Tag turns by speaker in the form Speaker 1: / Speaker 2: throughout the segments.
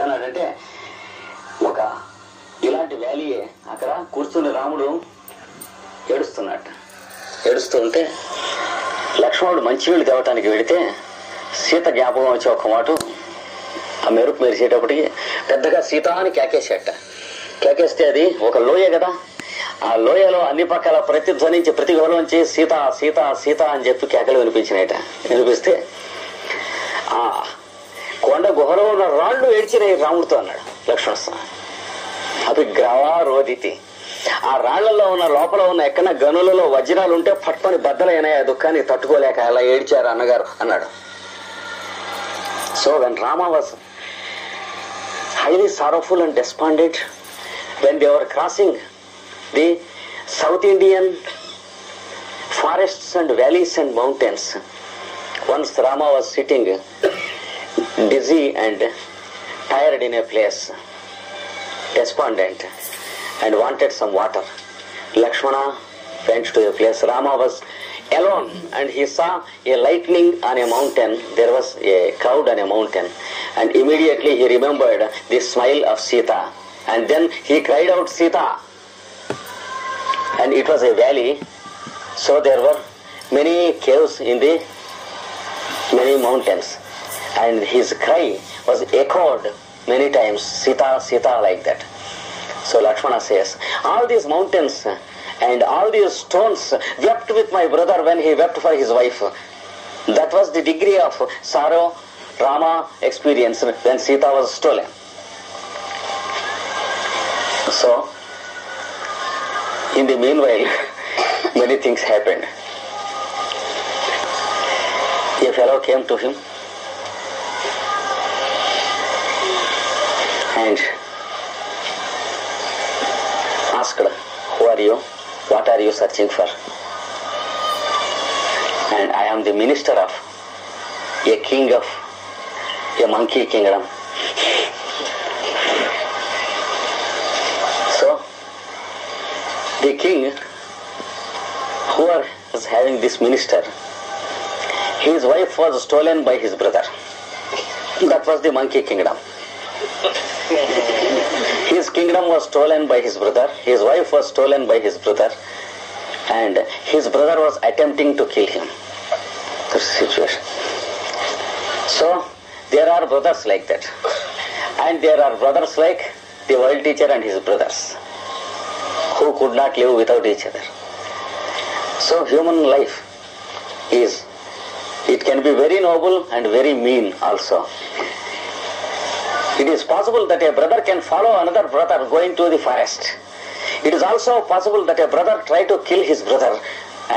Speaker 1: ఏమన్నాడంటే, ఒక ఇలాంటి వ్యాలీయే అక్కడ కూర్చుని రాముడు ఏడుస్తున్నట్ట. ఏడుస్తూ ఉంటే లక్ష్మణుడు మంచినీళ్ళు తేవటానికి వెళితే సీత జ్ఞాపకం వచ్చి ఒక మాట ఆ మెరుపు మెరిసేటప్పటికి పెద్దగా సీత అని కేకేసేట. కేకేస్తే అది ఒక లోయ కదా, ఆ లోయలో అన్ని పక్కల ప్రతిధ్వనించి ప్రతి గోలోంచి సీత సీత సీత అని చెప్పి కేకలు వినిపించినాయట. వినిపిస్తే ఆ కొండ గుహలో ఉన్న రాళ్లు ఏడ్చినాయి రాముడితో అన్నాడు లక్ష్మణస్వామి. అవి గ్రవా రోదితి, ఆ రాళ్లలో ఉన్న లోపల ఉన్న ఎక్కన గనులలో వజ్రాలు ఉంటే పట్టుకొని బద్దలైనాయి, ఆ దుఃఖాన్ని తట్టుకోలేక అలా ఏడ్చారు అన్నగారు అన్నాడు. So when Rama was highly sorrowful and despondent when they were crossing the South Indian forests and valleys and mountains, once Rama was sitting dizzy and tired in a place, despondent, and wanted some water. Lakshmana went to a place. Rama was alone and he saw a lightning on a mountain. There was a cloud on a mountain, and immediately he remembered the smile of Sita, and then he cried out Sita, and it was a valley, so there were many caves in the many mountains, and his cry was echoed many times, Sita Sita, like that. So Lakshmana says, all these mountains and all these stones wept with my brother when he wept for his wife. That was the degree of sorrow Rama experienced when Sita was stolen. So, in the meanwhile, many things happened. A fellow came to him and asked, who are you? What are you searching for? And I am the minister of a king of a monkey kingdom. So, the king who was having this minister, his wife was stolen by his brother. That was the monkey kingdom. His kingdom was stolen by his brother, his wife was stolen by his brother, and his brother was attempting to kill him. That's the situation. So, there are brothers like that. And there are brothers like the world teacher and his brothers, who could not live without each other. So, human life it can be very noble and very mean also. It is possible that a brother can follow another brother going to the forest. It is also possible that a brother try to kill his brother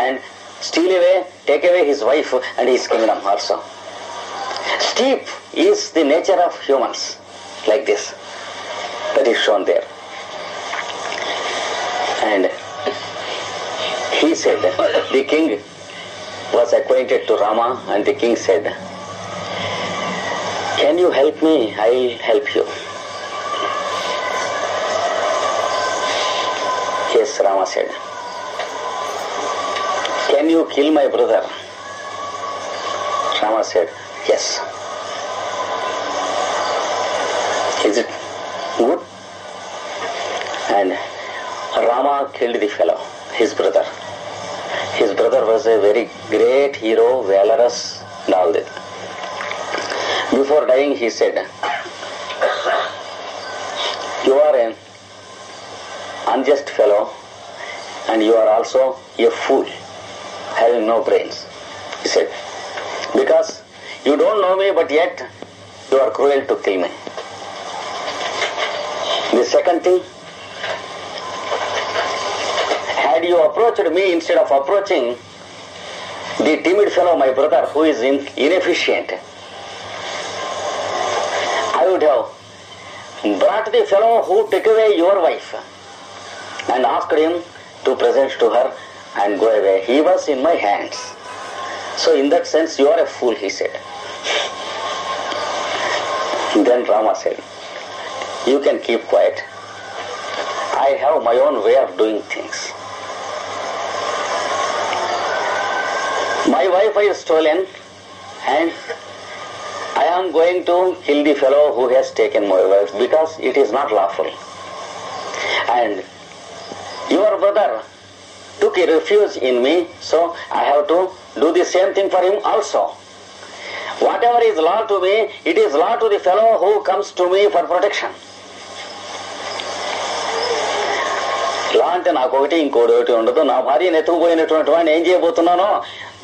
Speaker 1: and steal away, take away his wife and his kingdom also. Steep is the nature of humans, like this. That is shown there. And he said, the king was acquainted to Rama, and the king said, can you help me? I'll help you. Yes, Rama said. Can you kill my brother? Rama said, yes. Is it good? And Rama killed the fellow, his brother. His brother was a very great hero, valorous, and all that. Before dying, he said, you are an unjust fellow and you are also a fool, having no brains. He said, because you don't know me, but yet you are cruel to kill me. The second thing, had you approached me instead of approaching the timid fellow, my brother, who is inefficient, I would have brought the fellow who took away your wife and asked him to present to her and go away. He was in my hands. So in that sense, you are a fool, he said. Then Rama said, you can keep quiet. I have my own way of doing things. My wife is stolen and I am going to kill the fellow who has taken my wife because it is not lawful. And your brother took a refuge in me, so I have to do the same thing for him also. Whatever is law to me, it is law to the fellow who comes to me for protection. లా అంటే నాకు ఒకటి ఇంకోటి ఒకటి ఉండదు. నా భార్యను ఎత్తుకుపోయినటువంటి వాడిని ఏం చేయబోతున్నానో,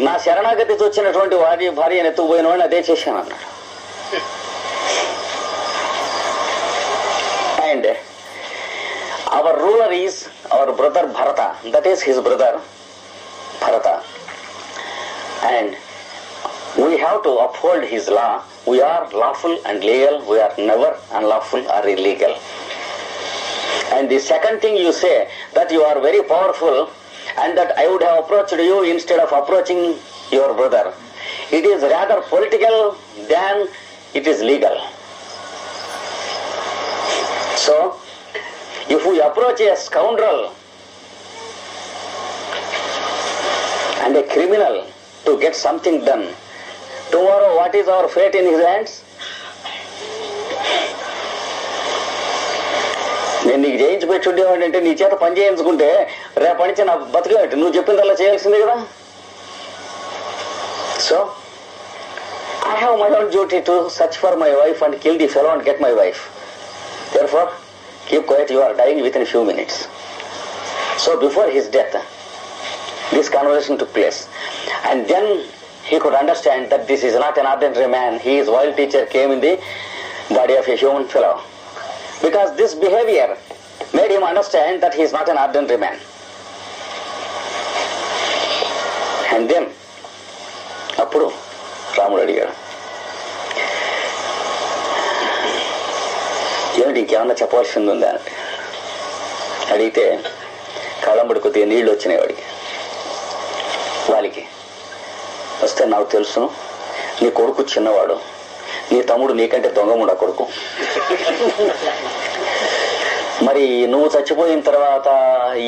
Speaker 1: నా శరణాగతి వచ్చినటువంటి భార్యను ఎత్తుకుపోయిన వాడిని అదే చేశాను అన్నాడు. And our ruler is our brother Bharata. That is his brother Bharata. And we have to uphold his law. We are lawful and legal. We are never unlawful or illegal. And the second thing you say, that you are very powerful and that I would have approached you instead of approaching your brother. It is rather political than it is legal. So, if we approach a scoundrel and a criminal to get something done, tomorrow what is our fate in his hands? నేను నీకు చేయించి పెట్టుండేవాడి అంటే నీ చేత పని చేయించుకుంటే రేపటి నుంచి నాకు బతికేవాటి, నువ్వు చెప్పిందల్లా చేయాల్సిందే కదా. So I have my own duty to search for my wife and kill the fellow and get my wife. Therefore, keep quiet, you are dying within a few minutes. So before his death, this conversation took place. And then he could understand that this is not an ordinary man. His wild teacher came in the body of a human fellow. Because this behavior made him understand that he is not an ordinary man. And then, అప్పుడు రాముడు అడిగాడు, ఏమిటి ఇంకేమన్నా చెప్పవలసింది ఉందా అంటే. అడిగితే కళ్ళంబడి కొద్దిగా నీళ్లు వచ్చినాయి వాడికి. వాళ్ళకి వస్తే, నాకు తెలుసు నీ కొడుకు చిన్నవాడు, నీ తమ్ముడు నీకంటే దొంగముడా కొడుకు, మరి నువ్వు చచ్చిపోయిన తర్వాత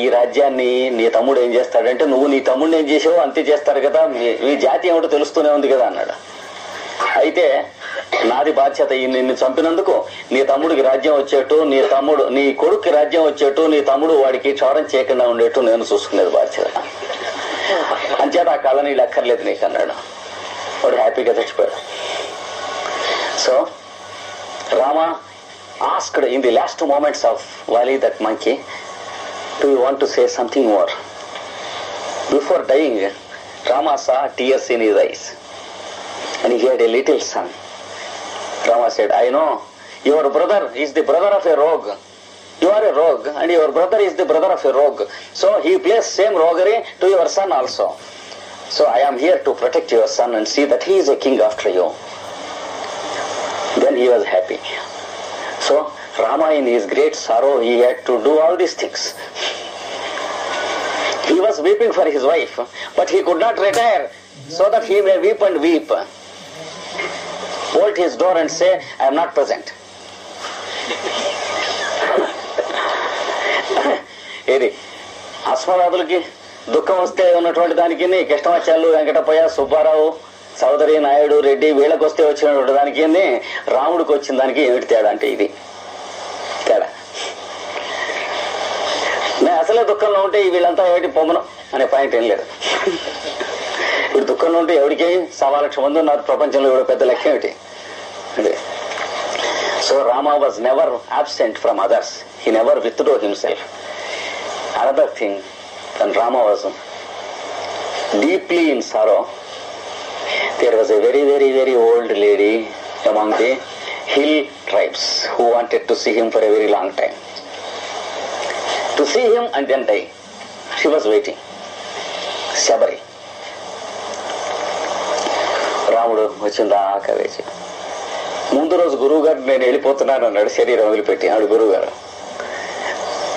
Speaker 1: ఈ రాజ్యాన్ని నీ తమ్ముడు ఏం చేస్తాడంటే, నువ్వు నీ తమ్ముడిని ఏం చేసావు అంతే చేస్తారు కదా, మీ జాతి ఏమిటో తెలుస్తూనే ఉంది కదా అన్నాడు. అయితే నాది బాధ్యత, నిన్ను చంపినందుకు నీ తమ్ముడికి రాజ్యం వచ్చేట్టు, నీ కొడుక్కి రాజ్యం వచ్చేట్టు, నీ తమ్ముడు వాడికి క్షౌరం చేయకుండా ఉండేట్టు నేను చూసుకునేది బాధ్యత. అంచేత ఆ కళ్ళ నీళ్ళు అక్కర్లేదు నీకు అన్నాడు. వాడు హ్యాపీగా చచ్చిపోయాడు. So Rama asked in the last moments of Vali, that monkey, do you want to say something more? Before dying, Rama saw tears in his eyes and he had a little son. Rama said, I know your brother is the brother of a rogue. You are a rogue and your brother is the brother of a rogue. So he plays same roguery to your son also. So I am here to protect your son and see that he is a king after you. Then he was happy. So Rama, in his great sorrow, he had to do all these things. He was weeping for his wife, but he could not retire so that he may weep and weep. Bolt his door and say, I am not present. ఏది అశ్వరాధులకి దుఃఖం వస్తే ఉన్నటువంటి దానికి కృష్ణమాచార్యులు, వెంకటప్పయ్య, సుబ్బారావు, చౌదరి, నాయుడు, రెడ్డి వీళ్ళకి వస్తే వచ్చినటువంటి దానికి రాముడికి వచ్చిన దానికి ఏమిటి తేడా అంటే ఇది తేడా. నేను అసలే దుఃఖంలో ఉంటే వీళ్ళంతా ఏమిటి పొమ్మను అనే పాయింట్ ఏం లేదు. ఇప్పుడు దుఃఖంలో ఉంటే ఎవరికి 1,00,000 మంది ఉన్నారు ప్రపంచంలో, ఇప్పుడు పెద్ద లెక్క ఏమిటి అదే. So Rama was never absent from others. He never withdrew himself. Another thing, when Rama was deeply in sorrow, there was a very, very, very old lady among the hill tribes who wanted to see him for a very long time. To see him and then die. She was waiting. Sabari. రాముడు వచ్చిందాకా వేచి, ముందు రోజు గురువు గారు నేను వెళ్ళిపోతున్నాను అన్నాడు, శరీరం వదిలిపెట్టి. ఆవిడ గురువు గారు,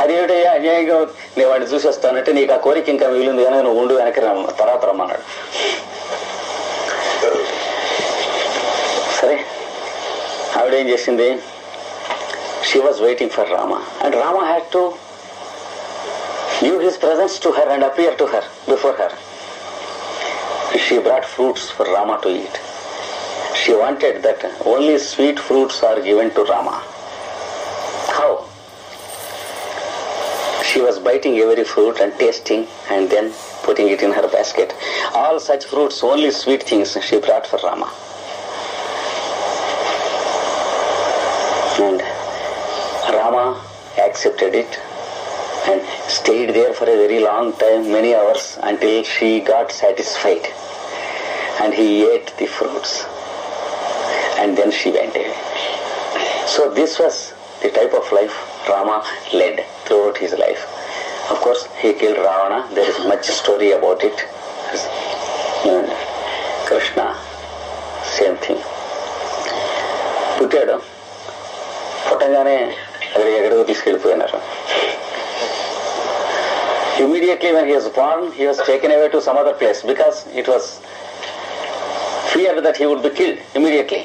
Speaker 1: అదేమిటయ్యా అన్యాయంగా నేను వాడిని చూసి వస్తానంటే, నీకు ఆ కోరిక ఇంకా మిగిలింది కానీ నువ్వు ఉండు, వెనక్కి తర్వాత రమ్మన్నాడు. సరే ఆవిడేం చేసింది, she was waiting for Rama and Rama had to give his presence to her and appear to her before her. She brought fruits for Rama to eat. She wanted that only sweet fruits are given to Rama. How? She was biting every fruit and tasting and then putting it in her basket. All such fruits, only sweet things she brought for Rama. And Rama accepted it and stayed there for a very long time, many hours, until she got satisfied. And he ate the fruits. And then she went away. So this was the type of life Rama led throughout his life. Of course, he killed Ravana. There is much story about it. And Krishna, same thing. పుట్టాడు, పుట్టంగానే ఎక్కడికో తీసుకెళ్ళిపోయినారు. Immediately when he was born, he was taken away to some other place because it was feared that he would be killed immediately.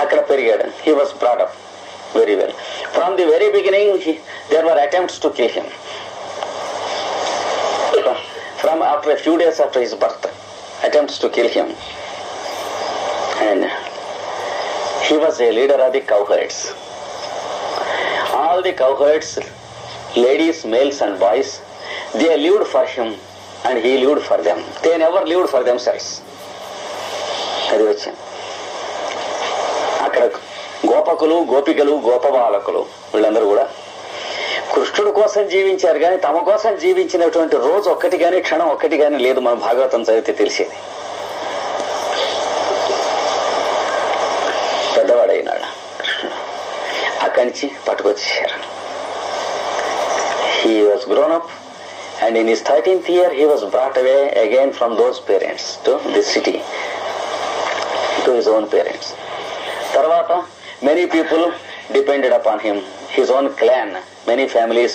Speaker 1: అక్కడ పెరిగాడు. He was brought up very well. From the very beginning, there were attempts to kill him. From after a few days after his birth, attempts to kill him. And he was a leader of the cowherds. All the cowherds, ladies, males and boys, they lived for him and he lived for them. They never lived for themselves. అది వచ్చింది. అక్కడ గోపకులు, గోపికలు, గోపబాలకులు వీళ్ళందరూ కూడా కృష్ణుడి కోసం జీవించారు, కానీ తమ కోసం జీవించినటువంటి రోజు ఒక్కటి కానీ క్షణం ఒక్కటి కానీ లేదు. మన భాగవతం చదివితే తెలిసేది. పెద్దవాడైనాడు కృష్ణుడు. అక్కడి నుంచి పట్టుకొచ్చేసారు. He was grown up and in his 13th year he was brought away again from those parents to this city, to his own parents. Tarvata many people depended upon him, his own clan, many families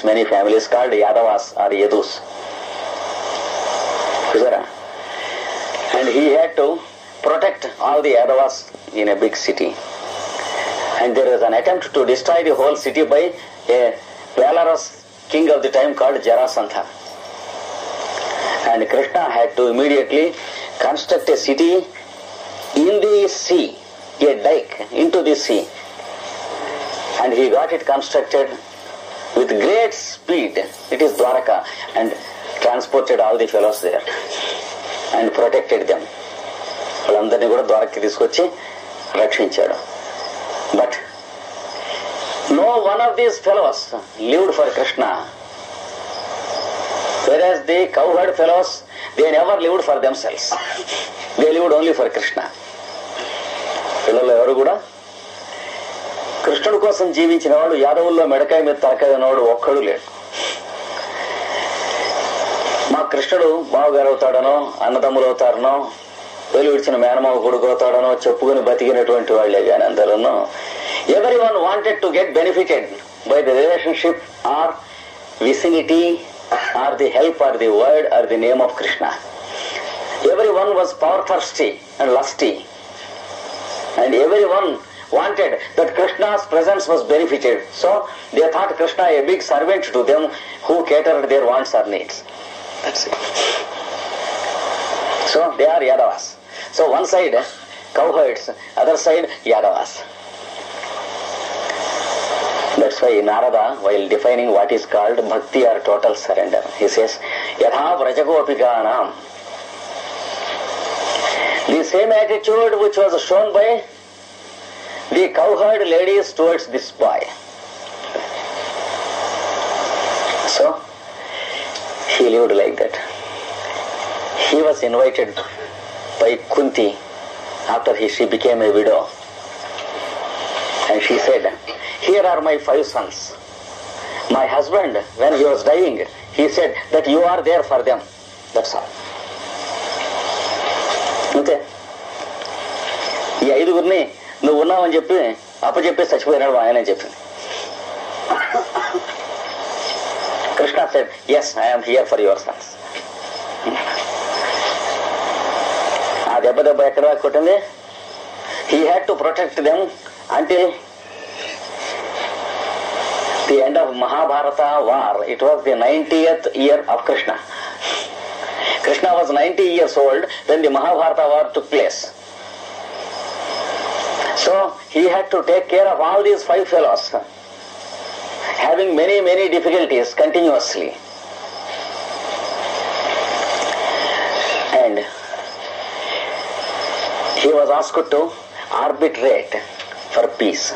Speaker 1: called Yadavas or Yadus. And he had to protect all the Yadavas in a big city. And there was an attempt to destroy the whole city by a valorous king of the time called Jarasandha. And Krishna had to immediately construct a city in the sea, a dike into the sea. And he got it constructed with great speed. It is Dwaraka, and transported all the fellows there and protected them. వాళ్ళందరినీ కూడా ద్వారకి తీసుకొచ్చి రక్షించాడు. But no one of these fellows lived for Krishna. Whereas the cowherd fellows, they never lived for themselves. They lived only for Krishna. పిల్లలు ఎవరు కూడా కృష్ణుడి కోసం జీవించిన వాడు, యాదవుల్లో మెడకాయ మీద తలకాయ ఉన్నవాడు ఒక్కడు లేడు. మా కృష్ణుడు బావగారు అవుతాడనో, అన్నదమ్ములు అవుతారనో, వెలు విడిచిన మేనమావ కొడుకు అవుతాడనో చెప్పుకుని బతికినటువంటి వాళ్లే కానీ అందరూ everyone wanted to get benefited by the relationship or vicinity or the help or the word or the name of Krishna. Everyone was power thirsty and lusty, and everyone wanted that Krishna's presence was benefited. So they thought Krishna a big servant to them who catered their wants or needs. That's it. So they are Yadavas. So one side cowherds, other side Yadavas. That's why Narada, while defining what is called bhakti or total surrender, he says, Yatha Vrajagopikanam. The same attitude which was shown by the cowherd ladies towards this boy. So, he lived like that. He was invited by Kunti after she became a widow. And she said, here are my 5 sons. My husband, when he was dying, he said that you are there for them. That's all. అంతే. ఈ 5గురిని నువ్వు ఉన్నావని చెప్పి అప్పచెప్పి చచ్చిపోయినాడు ఆయనే చెప్పింది. Krishna said, yes, I am here for your sons. ఆ దెబ్బ ఎక్కడ కొట్టింది? He had to protect them until the end of Mahabharata war. It was the 90th year of Krishna. Krishna was 90 years old when the Mahabharata war took place. So he had to take care of all these 5 fellows, having many difficulties continuously. And he was asked to arbitrate for peace.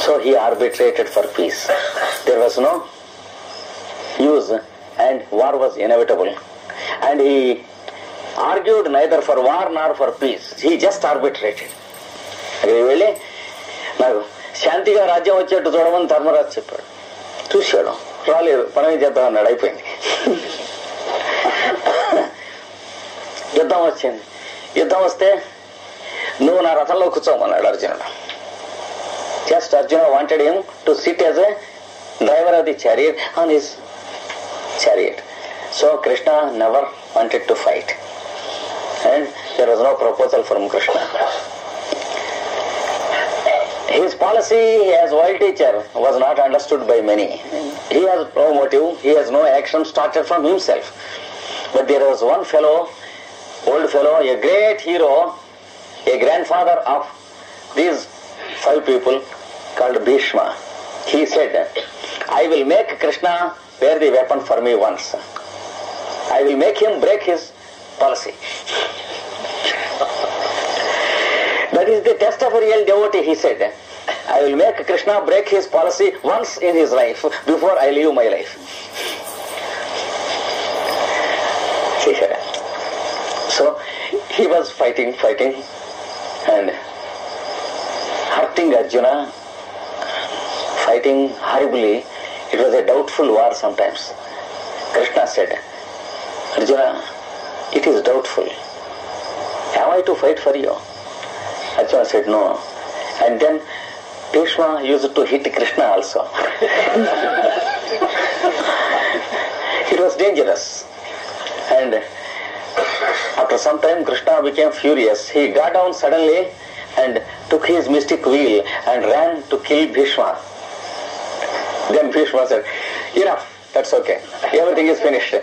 Speaker 1: So he arbitrated for peace. There was no use and war was inevitable. And he argued neither for war nor for peace. He just arbitrated. వెళ్ళి నాకు శాంతిగా రాజ్యం వచ్చేట్టు చూడమని ధర్మరాజు చెప్పాడు. చూశాడు, రాలేదు, పని చేద్దాం అన్నాడు, అయిపోయింది. యుద్ధం వచ్చింది. యుద్ధం వస్తే నువ్వు నా రథంలో కూర్చోమన్నాడు అర్జునుడు. Just Arjuna wanted him to sit as a driver of the chariot on his chariot. So Krishna never wanted to fight. And there was no proposal from Krishna. His policy as world teacher was not understood by many. He has no motive, he has no action started from himself. But there was one fellow, old fellow, a great hero, a grandfather of these 5 people called Bhishma. He said, I will make Krishna wear the weapon for me once. I will make him break his policy. That is the test of a real devotee, he said. I will make Krishna break his policy once in his life before I leave my life. So he was fighting and hurting Arjuna, fighting horribly. It was a doubtful war sometimes. Krishna said, Arjuna, it is doubtful. Am I to fight for you? Arjuna said, no. And then Bhishma used to hit Krishna also. It was dangerous. And after some time Krishna became furious. He got down suddenly and took his mystic wheel and ran to kill Bhishma. Then Bhishma said, enough, that's okay. Everything is finished.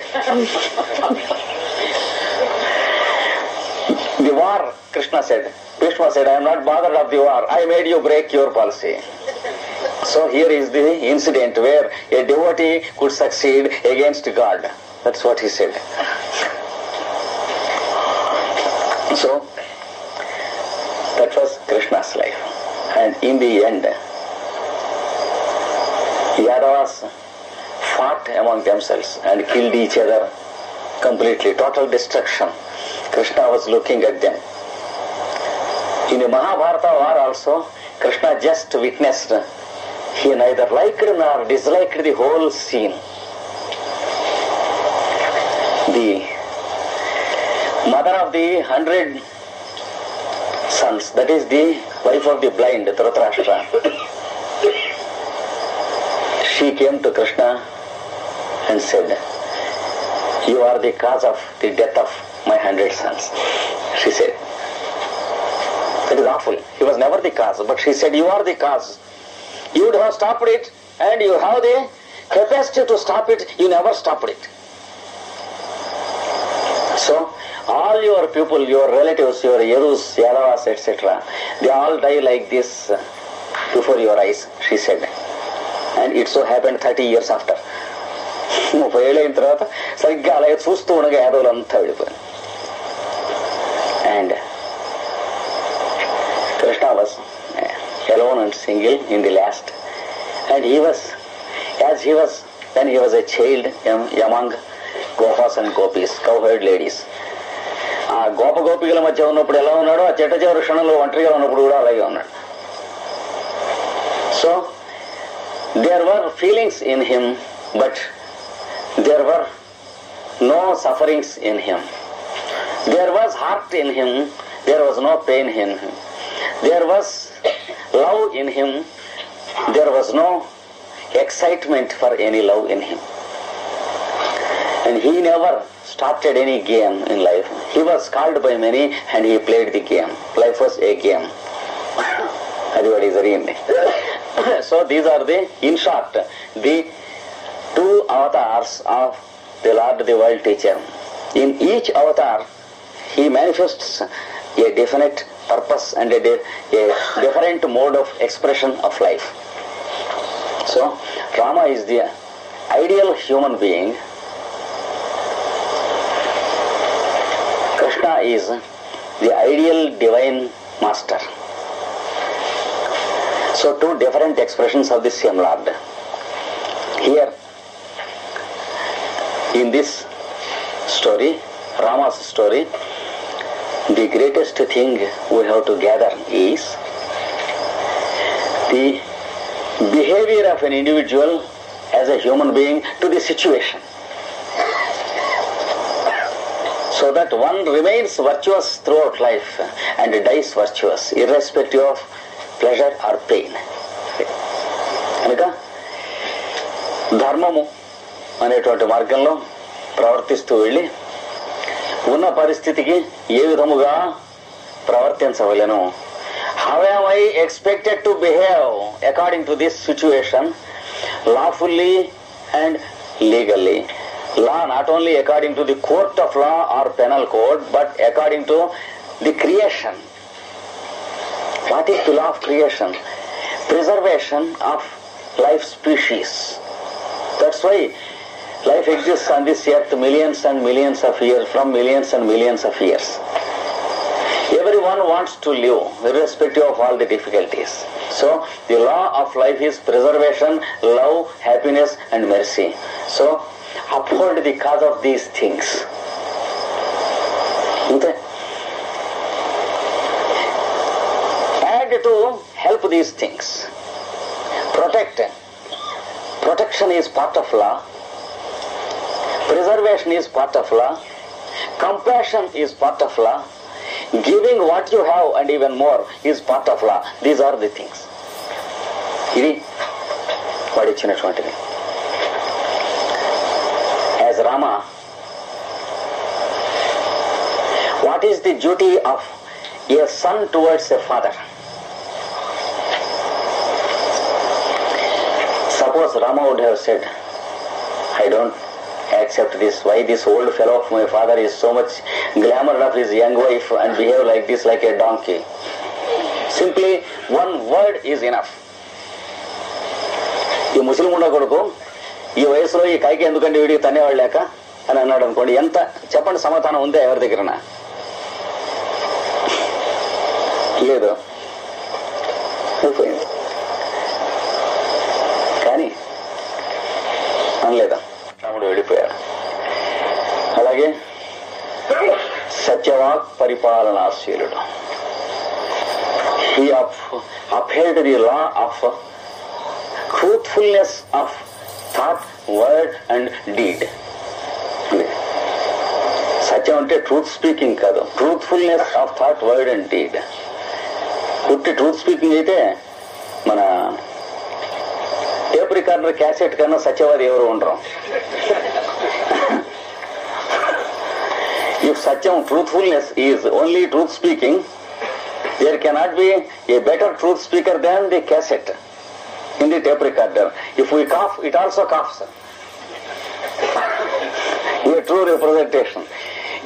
Speaker 1: The war, Krishna said. Bhishma said, I am not bothered of the war. I made you break your policy. So here is the incident where a devotee could succeed against God. That's what he said. So that was Krishna's life. And in the end, Yadavas fought among themselves and killed each other completely. Total destruction. Krishna was looking at them. In the Mahabharata war also, Krishna just witnessed. He neither liked nor disliked the whole scene. The mother of the 100 sons, that is the wife of the blind, Dhritarashtra, she came to Krishna and said, you are the cause of the death of my 100 sons. She said, that is awful. He was never the cause, but she said, you are the cause. You would have stopped it, and you have the capacity to stop it. You never stopped it. So all your people, your relatives, your Yadus, Yadavas, etc., they all die like this before your eyes, she said. And it so happened 30 years after. 30 ఏళ్ళ అయిన తర్వాత సరిగ్గా అలాగే చూస్తూ ఉండగా యాదవులు అంతా వెళ్ళిపోయారు. And Krishna was alone and single in the last. And he was, when he was a child among Gopas and Gopis, cowherd ladies. ఆ గోపికల మధ్య ఉన్నప్పుడు ఎలా ఉన్నాడో ఆ చిట్ట చివరి క్షణంలో ఒంటరిగా ఉన్నప్పుడు కూడా అలాగే ఉన్నాడు. So there were feelings in him, but there were no sufferings in him. There was heart in him, there was no pain in him. There was love in him, there was no excitement for any love in him. And he never started any game in life. He was called by many and he played the game. Life was a game. Everybody is reading. So these are the, in short, the two avatars of the Lord, the world teacher. In each avatar, he manifests a definite purpose and a different mode of expression of life. So, Rama is the ideal human being. Krishna is the ideal divine master. So, two different expressions of the same Lord. Here, in this story, Rama's story, the greatest thing we have to gather is the behavior of an individual as a human being to the situation, so that one remains virtuous throughout life and dies virtuous, irrespective of pleasure or pain. కనుక ధర్మము అనేటువంటి మార్గంలో ప్రవర్తిస్తూ వెళ్ళి ఉన్న పరిస్థితికి ఏ విధముగా ప్రవర్తించవలెను, how am I expected to behave according to this situation, lawfully and legally. Law not only according to the court of law or penal code, but according to the creation. What is the law of creation? Preservation of life species. That's why life exists on this earth millions and millions of years, from millions and millions of years. Everyone wants to live, irrespective of all the difficulties. So, the law of life is preservation, love, happiness and mercy. So, uphold the cause of these things. Okay? Add to help these things. Protect. Protection is part of law. Preservation is part of law. Compassion is part of law. Giving what you have and even more is part of law. These are the things. ఇది వాడిచ్చినటువంటిది. As Rama, what is the duty of a son towards a father? Suppose Rama would have said, I don't accept this. Why this old fellow of my father is so much glamored of his young wife and behave like this, like a donkey. Simply one word is enough. ఈ ముస్లిం ఉండ కొడుకు ఈ వయసులో ఈ కైకి ఎందుకంటే వీడికి తనేవాళ్ళు లేక అని అన్నాడు అనుకోండి, ఎంత చెప్పండి సమాధానం ఉందా ఎవరి దగ్గరనా? లేదు. అయిపోయింది. కానీ అనలేదా? రాముడు వెళ్ళిపోయాడు. అలాగే సత్యవాక్ పరిపాలనాశీలుడు. He upheld the law of truthfulness of thought, word and deed. సత్యం అంటే ట్రూత్ స్పీకింగ్ కాదు, truthfulness of thought, word and deed. పుట్టి ట్రూత్ స్పీకింగ్ అయితే మన టేప్ రికార్డర్ క్యాసెట్ కన్నా సత్యవాది ఎవరు ఉండరు. If Satyam, truthfulness, is only truth speaking, there cannot be a better truth speaker than the cassette in the tape recorder. If we cough, it also coughs. A true representation.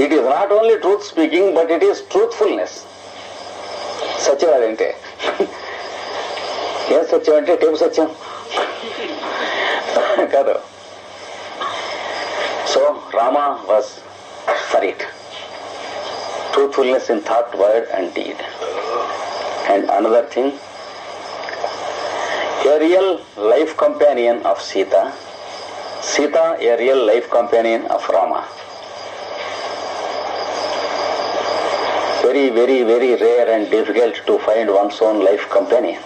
Speaker 1: It is not only truth speaking, but it is truthfulness. Satyavad ante. Yes, Satyam ante tape Satyam. Kada. So Rama was for it. Truthfulness in thought, word and deed. And another thing, a real life companion of Sita, Sita a real life companion of Rama. Very, very, very rare and difficult to find one's own life companion.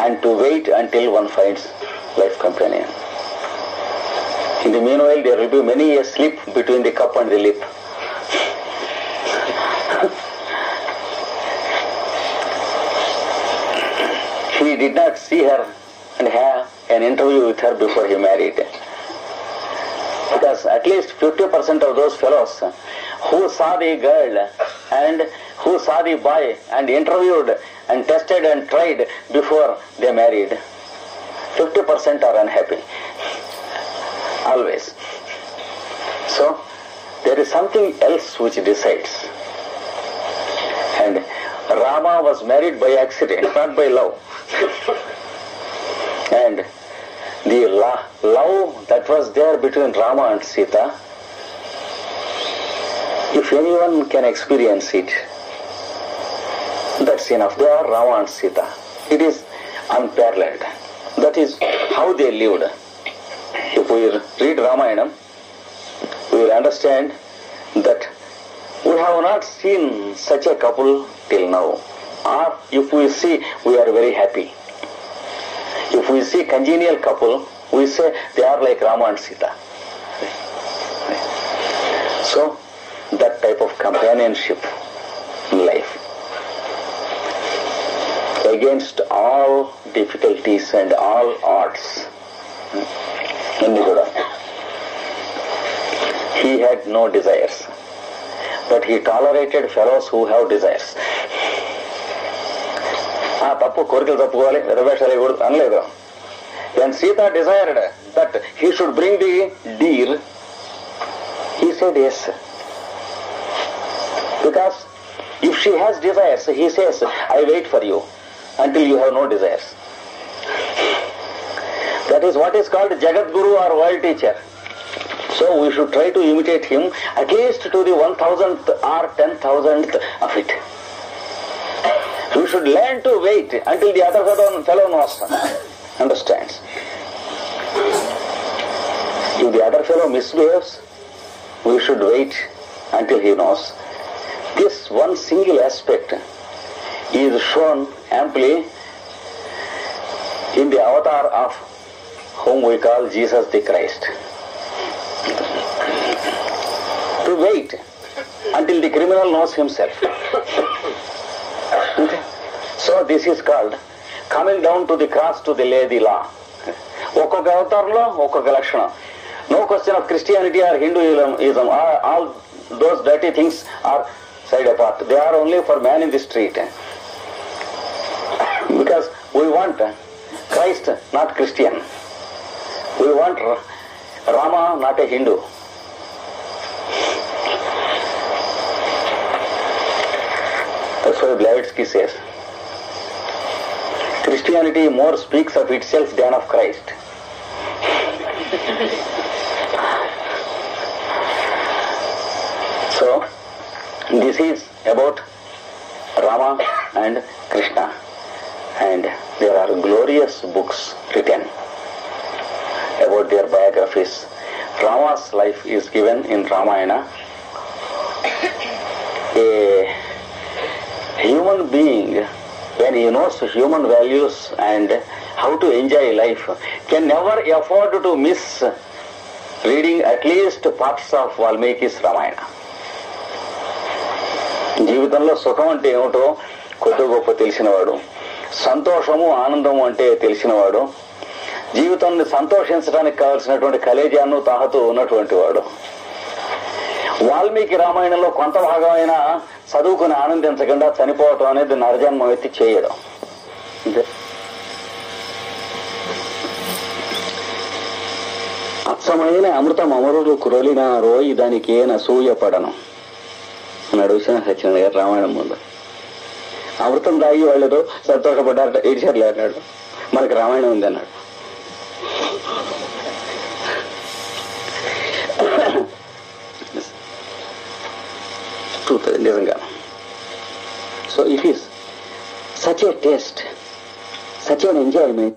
Speaker 1: And to wait until one finds life companion. In the meanwhile, there will be many a slip between the cup and the lip. He did not see her and have an interview with her before he married. Because at least 50% of those fellows who saw the girl and who saw the boy and interviewed and tested and tried before they married, 50% are unhappy. Always. So, there is something else which decides. And Rama was married by accident, not by love. And the love that was there between Rama and Sita, if anyone can experience it, that's enough. They are Rama and Sita. It is unparalleled. That is how they lived. If we read Ramayana, we will understand that we have not seen such a couple till now. Or if we see, we are very happy. If we see congenial couple, we say they are like Rama and Sita. So, that type of companionship in life, against all difficulties and all odds, he had no desires, but he tolerated fellows who have desires. When Sita desired that he should bring the deer, he said yes. Because if she has desires, he says, I wait for you until you have no desires. That is what is called Jagat Guru or world teacher. So we should try to imitate him at least to the 1000th or 10,000th of it. We should learn to wait until the other fellow knows, understands. If the other fellow misbehaves, we should wait until he knows. This one single aspect is shown amply in the avatar of whom we call Jesus the Christ. To wait until the criminal knows himself. Okay. So this is called coming down to the cross to lay the law. Okkoka avatarlo, okkoka lakshana. No question of Christianity or Hinduism. All those dirty things are side apart. They are only for man in the street. Because we want Christ, not Christian. We want Rama, not a Hindu. That's why Blavatsky says, Christianity more speaks of itself than of Christ. So, this is about Rama and Krishna, and there are glorious books written about their biographies. Rama's life is given in Ramayana. A human being, when he knows human values and how to enjoy life, can never afford to miss reading at least parts of Valmiki's Ramayana. జీవితంలో సుఖం అంటే ఏమిటో కొద్ది గొప్ప తెలిసినవాడు, సంతోషము ఆనందము అంటే తెలిసినవాడు, జీవితాన్ని సంతోషించడానికి కావలసినటువంటి కలేజాను తాహతూ ఉన్నటువంటి వాడు. వాల్మీకి రామాయణంలో కొంత భాగమైన చదువుకుని ఆనందించకుండా చనిపోవటం అనేది నరజన్మం ఎత్తి చేయడం. అచ్చమైన అమృతం అమరులు కురలినారో దానికి ఏ నసూయపడను అన్నాడు విశ్వనాథ సత్యనారాయణ గారు రామాయణం ముందు. అమృతం తాగి వాళ్ళు సంతోషపడ్డారట, ఏడ్చారులే అన్నాడు. మనకి రామాయణం ఉంది అన్నాడు. ట్రూత్ నిజంగా. So it is such a taste, such an enjoyment.